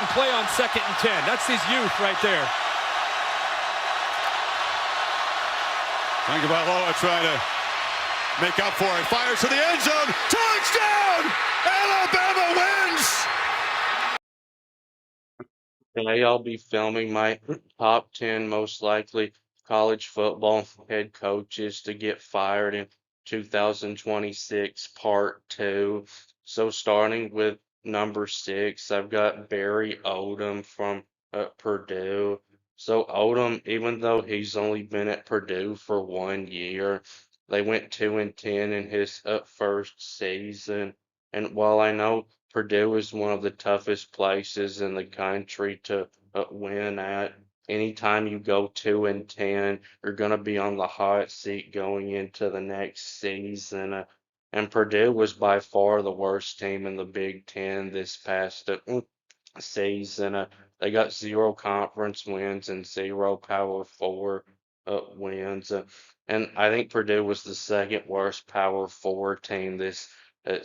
and play on 2nd and 10. That's his youth right there. Tagovailoa trying to make up for it. Fires to the end zone. Touchdown! Alabama wins! Today I'll be filming my top 10 most likely college football head coaches to get fired in 2026 part 2. So starting with number 6, I've got Barry Odom from Purdue. So Odom, even though he's only been at Purdue for 1 year, they went 2-10 in his first season. And while I know Purdue is one of the toughest places in the country to win at. Anytime you go 2-10, you're going to be on the hot seat going into the next season. And Purdue was by far the worst team in the Big Ten this past season. They got 0 conference wins and 0 Power 4 wins. And I think Purdue was the second worst Power 4 team this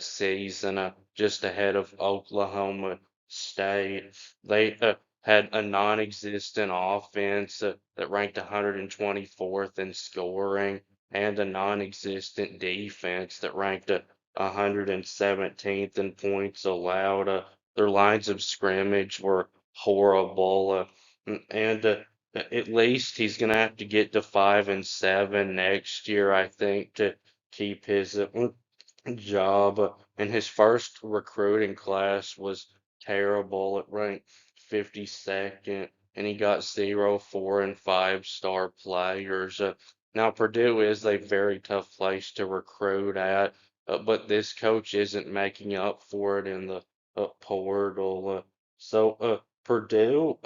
season, just ahead of Oklahoma State. They had a non-existent offense that ranked 124th in scoring, and a non-existent defense that ranked 117th in points allowed. Their lines of scrimmage were horrible, and at least he's going to have to get to 5-7 next year, I think, to keep his job. And his first recruiting class was terrible. It ranked 52nd, and he got 0 4 and 5-star players. Now Purdue is a very tough place to recruit at, but this coach isn't making up for it in the portal. So Purdue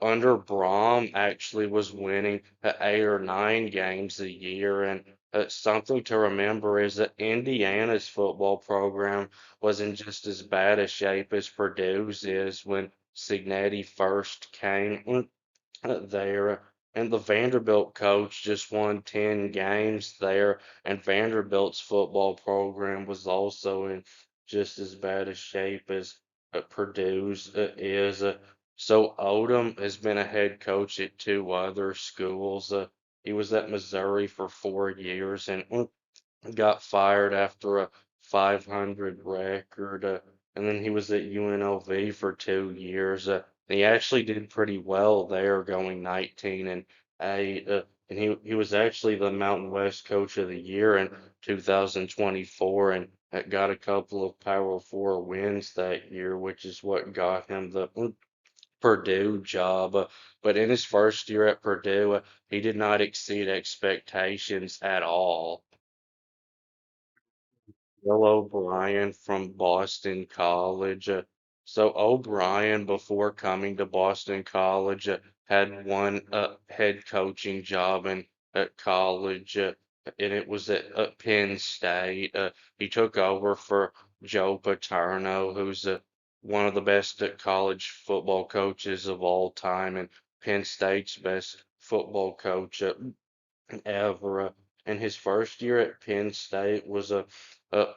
under Brom actually was winning 8 or 9 games a year, and something to remember is that Indiana's football program was in just as bad a shape as Purdue's is when Cignetti first came there. And the Vanderbilt coach just won 10 games there, and Vanderbilt's football program was also in just as bad a shape as Purdue's is. So Odom has been a head coach at 2 other schools. He was at Missouri for 4 years and got fired after a 500 record. And then he was at UNLV for 2 years. He actually did pretty well there, going 19-8. And he was actually the Mountain West Coach of the Year in 2024, and got a couple of Power 4 wins that year, which is what got him the Purdue job. But in his first year at Purdue, he did not exceed expectations at all. Bill O'Brien from Boston College. So O'Brien, before coming to Boston College, had one head coaching job in at college, and it was at Penn State. He took over for Joe Paterno, who's one of the best college football coaches of all time, and Penn State's best football coach ever. And his first year at Penn State was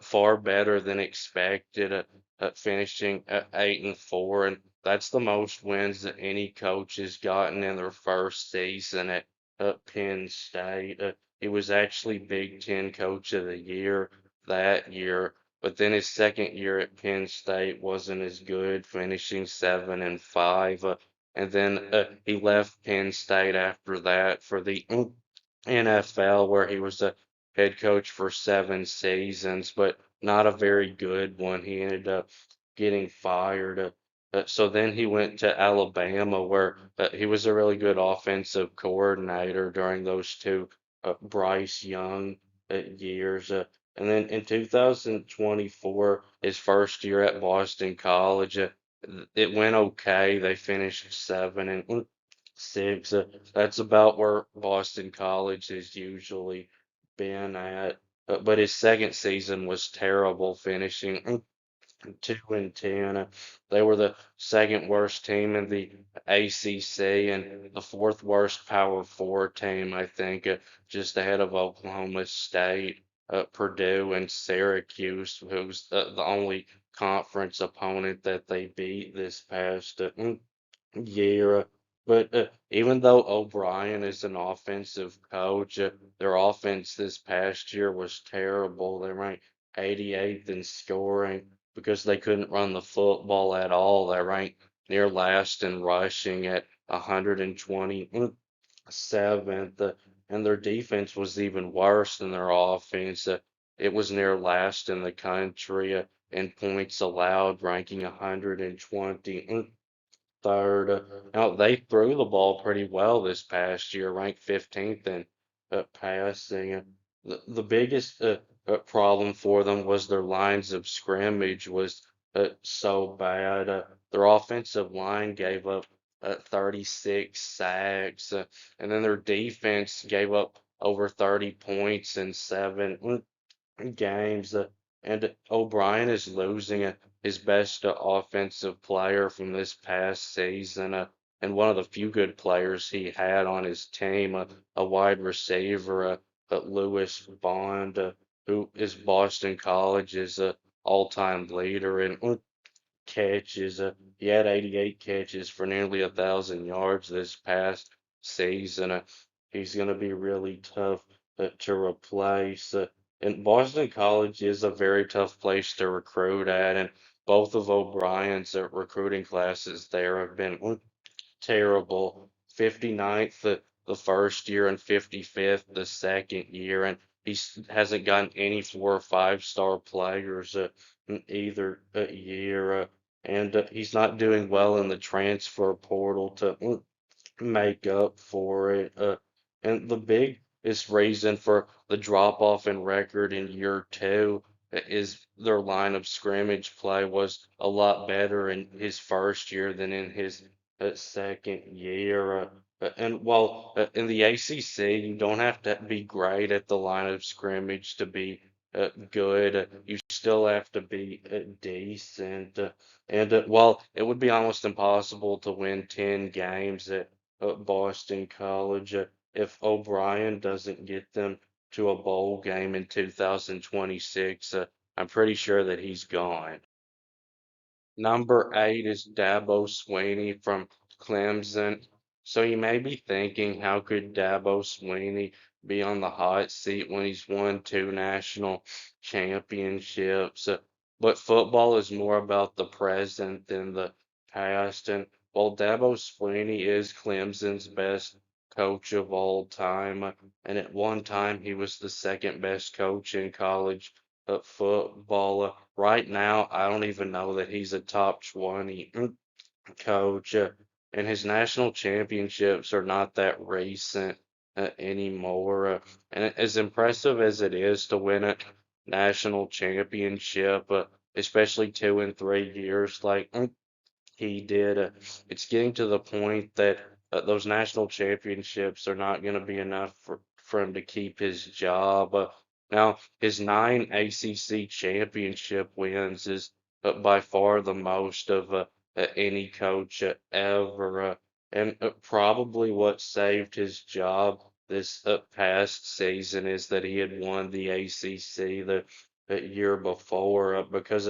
far better than expected, finishing at 8-4, and that's the most wins that any coach has gotten in their first season at Penn State. He was actually Big Ten Coach of the Year that year, but then his second year at Penn State wasn't as good, finishing 7-5. And then he left Penn State after that for the NFL, where he was a head coach for 7 seasons, but not a very good one. He ended up getting fired. So then he went to Alabama, where he was a really good offensive coordinator during those 2 Bryce Young years. And then in 2024, his first year at Boston College, it went okay. They finished 7-6. That's about where Boston College has usually been at. But his second season was terrible, finishing 2-10. They were the second worst team in the ACC and the fourth worst Power 4 team, I think, just ahead of Oklahoma State, Purdue, and Syracuse, who's the only conference opponent that they beat this past year. But even though O'Brien is an offensive coach, their offense this past year was terrible. They ranked 88th in scoring because they couldn't run the football at all. They ranked near last in rushing at 127th, and their defense was even worse than their offense. It was near last in the country in points allowed, ranking 120 third. Now they threw the ball pretty well this past year, ranked 15th in passing. The biggest problem for them was their lines of scrimmage was so bad. Their offensive line gave up 36 sacks, and then their defense gave up over 30 points in 7 games. And O'Brien is losing his best offensive player from this past season, and one of the few good players he had on his team, a wide receiver, Lewis Bond, who is Boston College's all-time leader in catches. He had 88 catches for nearly 1,000 yards this past season. He's going to be really tough to replace. And Boston College is a very tough place to recruit at, and both of O'Brien's recruiting classes there have been terrible. 59th the first year and 55th the second year, and hasn't gotten any 4 or 5 star players in either year. And he's not doing well in the transfer portal to make up for it. And the biggest reason for the drop off in record in year two is their line of scrimmage play was a lot better in his first year than in his second year. And while in the ACC, you don't have to be great at the line of scrimmage to be good. You still have to be decent. And while it would be almost impossible to win 10 games at Boston College, if O'Brien doesn't get them to a bowl game in 2026, I'm pretty sure that he's gone. Number 8 is Dabo Swinney from Clemson. So you may be thinking, how could Dabo Swinney be on the hot seat when he's won 2 national championships? But football is more about the present than the past. And while Dabo Swinney is Clemson's best coach of all time, and at one time he was the second best coach in college football. Right now, I don't even know that he's a top 20 coach, and his national championships are not that recent anymore. And as impressive as it is to win a national championship, especially 2 and 3 years like he did, it's getting to the point that those national championships are not going to be enough for him to keep his job. Now, his 9 ACC championship wins is by far the most of any coach ever, and probably what saved his job this past season is that he had won the ACC the year before, because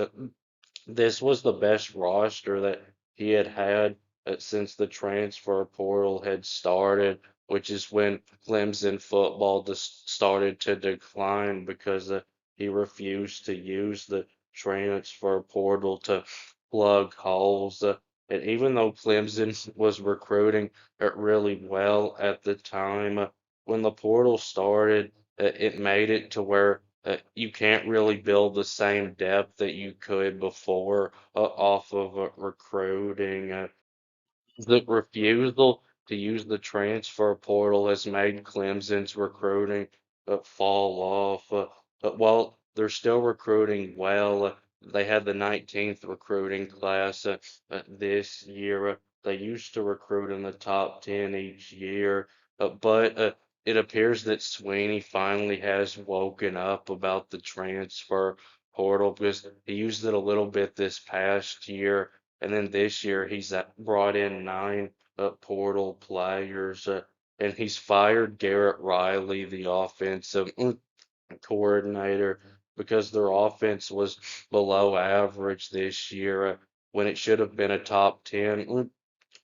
this was the best roster that he had had since the transfer portal had started, which is when Clemson football just started to decline because he refused to use the transfer portal to plug holes. And even though Clemson was recruiting really well at the time, when the portal started, it made it to where you can't really build the same depth that you could before off of recruiting. The refusal to use the transfer portal has made Clemson's recruiting fall off. But while they're still recruiting well, they had the 19th recruiting class this year. They used to recruit in the top 10 each year, but it appears that Sweeney finally has woken up about the transfer portal because he used it a little bit this past year, and then this year he's brought in 9 portal players, and he's fired Garrett Riley, the offensive coordinator, because their offense was below average this year when it should have been a top 10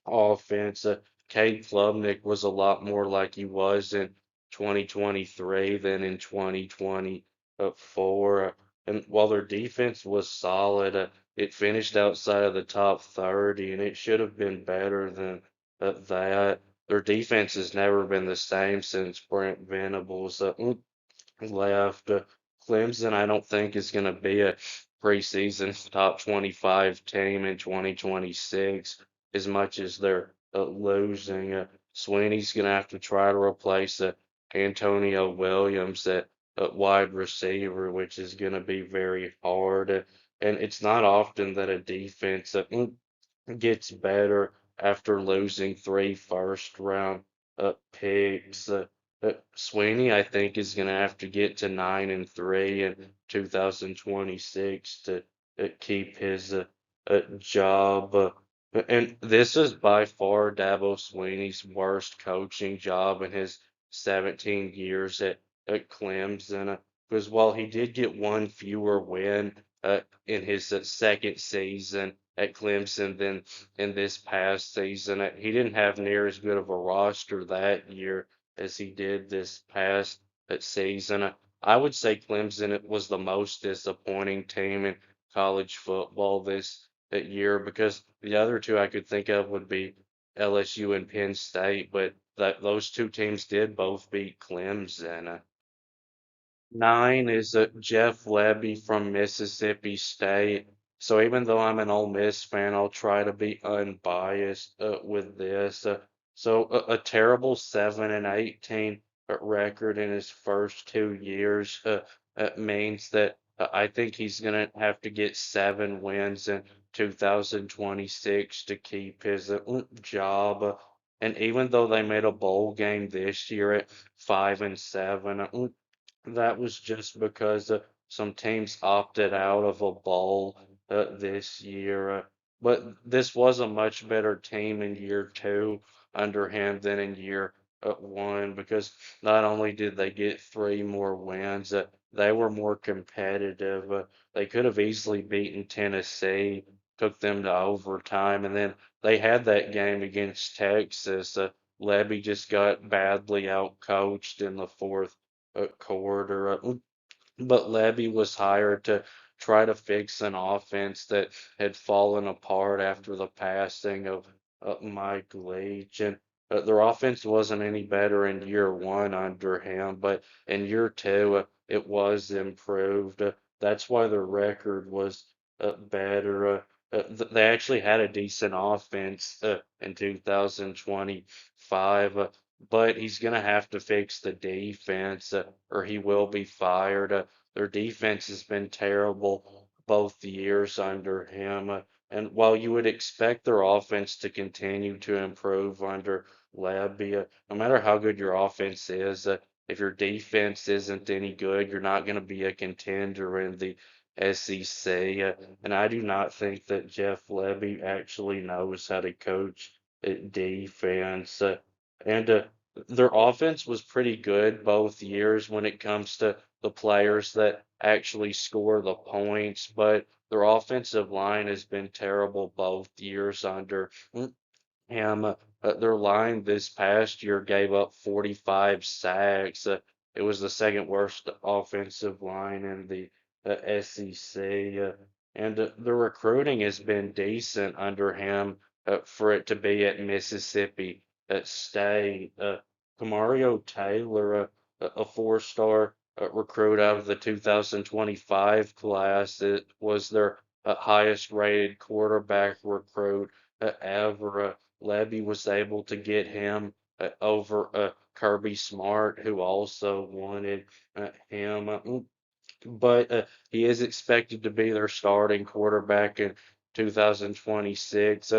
offense. Cade Klubnik was a lot more like he was in 2023 than in 2024. And while their defense was solid, it finished outside of the top 30, and it should have been better than that. Their defense has never been the same since Brent Venables left. Clemson, I don't think is going to be a preseason top 25 team in 2026 as much as they're losing. Sweeney's going to have to try to replace Antonio Williams at wide receiver, which is going to be very hard. And it's not often that a defense gets better after losing three first round picks. Sweeney, I think, is going to have to get to 9-3 in 2026 to keep his job. And this is by far Dabo Sweeney's worst coaching job in his 17 years at Clemson. Because while he did get one fewer win in his second season at Clemson than in this past season, he didn't have near as good of a roster that year as he did this past season. I would say Clemson was the most disappointing team in college football this year because the other two I could think of would be LSU and Penn State, but those two teams did both beat Clemson. Nine is Jeff Lebby from Mississippi State. So even though I'm an Ole Miss fan, I'll try to be unbiased with this. So a terrible 7-18 record in his first 2 years means that I think he's gonna have to get 7 wins in 2026 to keep his job. And even though they made a bowl game this year at 5-7, that was just because some teams opted out of a bowl this year. But this was a much better team in year two under him than in year one because not only did they get three more wins, they were more competitive. They could have easily beaten Tennessee, took them to overtime, and then they had that game against Texas. Levy just got badly outcoached in the fourth quarter. But Levy was hired to try to fix an offense that had fallen apart after the passing of Mike Leach. And their offense wasn't any better in year one under him, but in year two, it was improved. That's why their record was better. They actually had a decent offense in 2025, but he's going to have to fix the defense or he will be fired. Their defense has been terrible both years under him. And while you would expect their offense to continue to improve under Labia, no matter how good your offense is, if your defense isn't any good, you're not going to be a contender in the SEC. And I do not think that Jeff Levy actually knows how to coach defense. And their offense was pretty good both years when it comes to the players that actually score the points, but their offensive line has been terrible both years under him. Their line this past year gave up 45 sacks. It was the second worst offensive line in the SEC. And the recruiting has been decent under him for it to be at Mississippi State. Camario Taylor, a four-star recruit out of the 2025 class, it was their highest rated quarterback recruit ever. Levy was able to get him over Kirby Smart, who also wanted him. But he is expected to be their starting quarterback in 2026.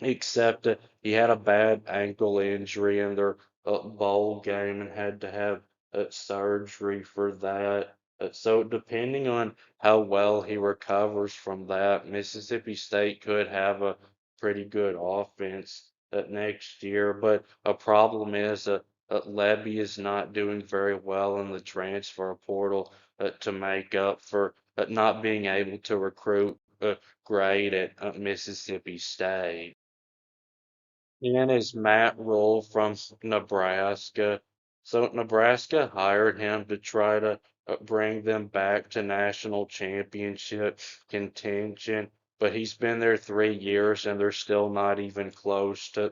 Except he had a bad ankle injury in their bowl game and had to have surgery for that. So depending on how well he recovers from that, Mississippi State could have a pretty good offense next year. But a problem is Levy is not doing very well in the transfer portal to make up for not being able to recruit great at Mississippi State. And is Matt Rule from Nebraska. So Nebraska hired him to try to bring them back to national championship contention, but he's been there 3 years and they're still not even close to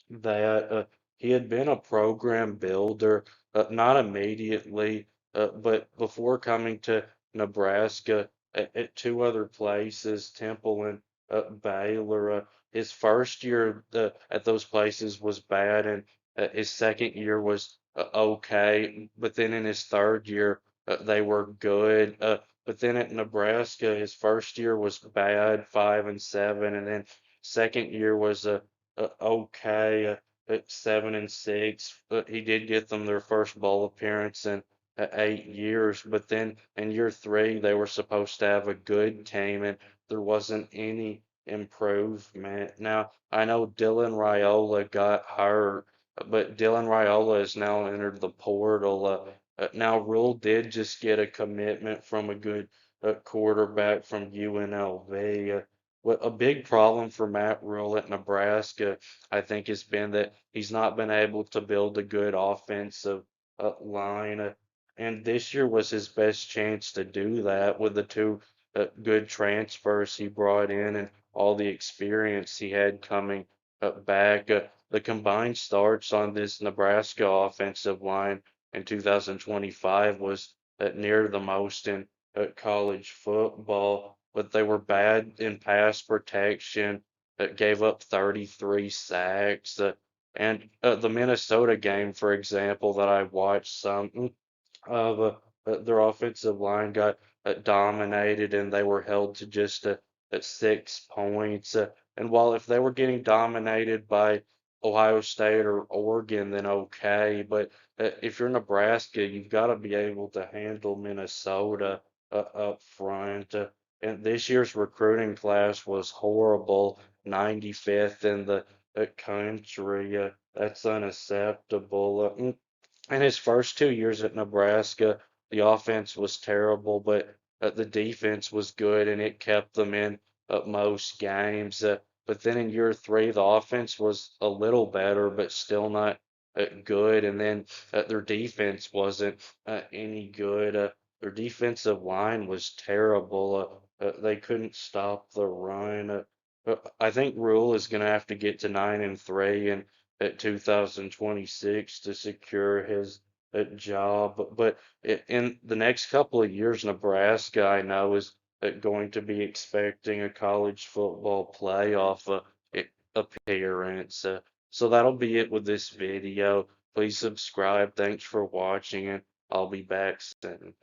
that. He had been a program builder, not immediately, but before coming to Nebraska at two other places, Temple and Baylor. His first year at those places was bad, and his second year was okay. But then in his third year, they were good. But then at Nebraska, his first year was bad, 5-7, and then second year was okay. At 7-6, but he did get them their first bowl appearance in 8 years. But then in year three, they were supposed to have a good team, and there wasn't any improvement. Now I know Dylan Raiola got hurt, but Dylan Raiola has now entered the portal. Now Rule did just get a commitment from a good quarterback from UNLV. What a big problem for Matt Rule at Nebraska, I think, has been that he's not been able to build a good offensive line. And this year was his best chance to do that with the two good transfers he brought in and all the experience he had coming back. The combined starts on this Nebraska offensive line in 2025 was near the most in college football, but they were bad in pass protection. Gave up 33 sacks. And the Minnesota game, for example, that I watched some of, their offensive line got dominated and they were held to just 6 points. And while if they were getting dominated by Ohio State or Oregon, then okay. But if you're Nebraska, you've got to be able to handle Minnesota up front. And this year's recruiting class was horrible, 95th in the country. That's unacceptable. In his first 2 years at Nebraska, the offense was terrible, but the defense was good and it kept them in most games. But then in year three, the offense was a little better, but still not good. And then their defense wasn't any good. Their defensive line was terrible. They couldn't stop the run. I think Rule is going to have to get to 9-3 and at 2026 to secure his job. But in the next couple of years, Nebraska, I know, is going to be expecting a college football playoff appearance. So that'll be it with this video. Please subscribe. Thanks for watching, and I'll be back soon.